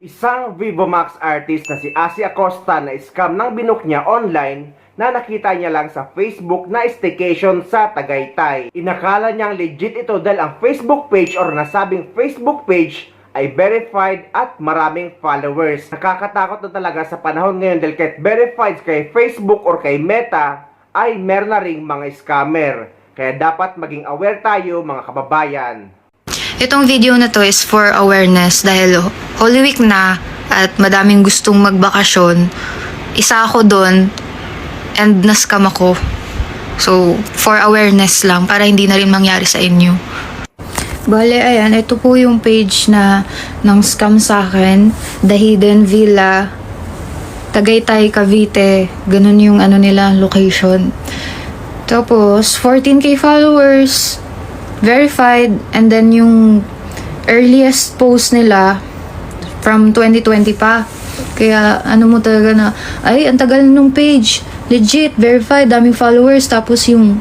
Isang Vivo Max artist na si Asi Acosta na scam ng binook niya online na nakita niya lang sa Facebook na staycation sa Tagaytay. Inakala niyang legit ito dahil ang Facebook page or nasabing Facebook page ay verified at maraming followers. Nakakatakot na talaga sa panahon ngayon dahil kahit verified kay Facebook or kay Meta ay meron na ring mga scammer. Kaya dapat maging aware tayo mga kababayan. Itong video na to is for awareness dahil Holy Week na at madaming gustong magbakasyon. Isa ako doon and na-scam ako. So, for awareness lang para hindi na rin mangyari sa inyo. Bale, ayan, ito po yung page na ng scam sa akin. The Hidden Villa, Tagaytay, Cavite. Ganun yung nila, location. Tapos, 14k followers. Verified, and then yung earliest post nila from 2020 pa. Kaya ano mo talaga na, ay, ang tagal nung page. Legit, verified, daming followers. Tapos yung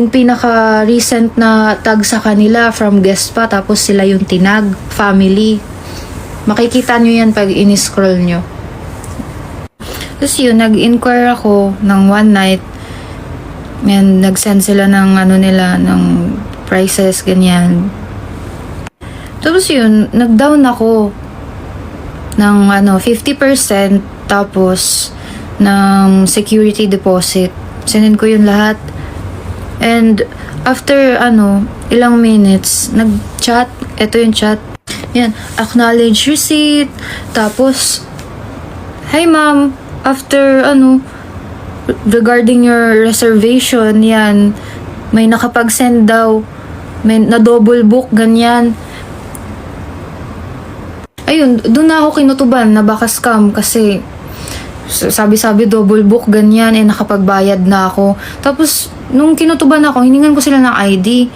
pinaka recent na tag sa kanila from guest pa. Tapos sila yung tinag, family. Makikita nyo yan pag in-scroll nyo. Tapos yun, nag-inquire ako ng one night. And nag-send sila ng nila, ng prices, ganyan. Tapos yun, nag-down ako ng 50% tapos ng security deposit. Sinend ko yun lahat. And after ilang minutes, nag-chat. Ito yung chat. Yan, acknowledge receipt. Tapos, hi ma'am, after regarding your reservation, yan, may nakapag-send daw, may na-double book, ganyan. Ayun, doon na ako kinutuban na baka scam kasi sabi-sabi double book, ganyan, nakapagbayad na ako. Tapos, nung kinutuban ako, hiningan ko sila ng ID.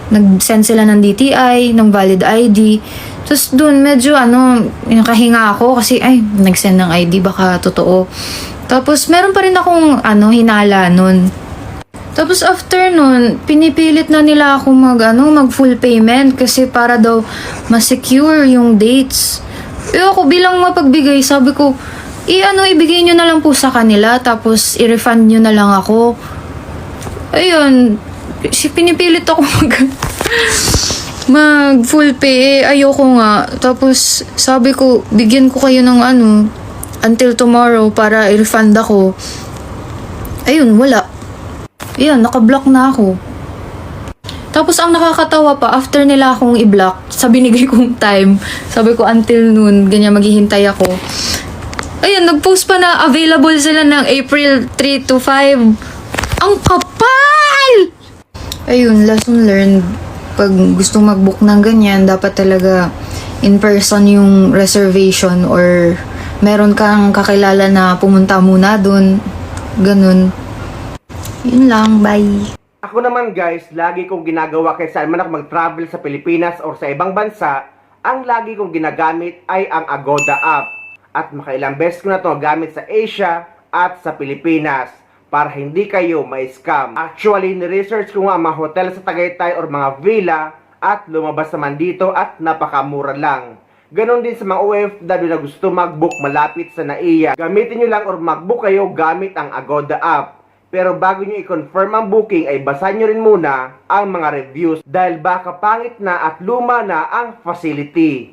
Nag-send sila ng DTI, ng valid ID. Tapos doon, medyo nakahinga ako kasi, nag-send ng ID, baka totoo. Tapos, meron pa rin akong, hinala nun. Tapos after nun, pinipilit na nila ako mag full payment kasi para daw ma-secure yung dates. Ako bilang mapagbigay, sabi ko, ibigay nyo na lang po sa kanila tapos i-refund nyo na lang ako. Ayun, pinipilit ako mag full pay, ayoko nga. Tapos sabi ko, bigyan ko kayo ng until tomorrow para i-refund ako. Ayun, wala. Ayan, naka-block na ako. Tapos ang nakakatawa pa, after nila akong i-block, sa binigay kong time, sabi ko until noon, ganyan maghihintay ako. Ayan, nag-post pa na available sila ng April 3 to 5. Ang kapal! Ayun, lesson learned. Pag gusto mag-book ng ganyan, dapat talaga in person yung reservation or meron kang kakilala na pumunta muna dun. Ganun. Yun lang, bye. Ako naman guys, lagi kong ginagawa kaya saan man ako mag-travel sa Pilipinas o sa ibang bansa, ang lagi kong ginagamit ay ang Agoda app. At makailang beses ko na ito gamit sa Asia at sa Pilipinas para hindi kayo ma-scam. Actually, ni-research ko nga ang mga hotel sa Tagaytay or mga villa at lumabas naman dito at napakamura lang. Ganon din sa mga OFW na gusto mag-book malapit sa NAIA. Gamitin nyo lang or mag-book kayo gamit ang Agoda app. Pero bago nyo i-confirm ang booking ay basahin nyo rin muna ang mga reviews dahil baka pangit na at luma na ang facility.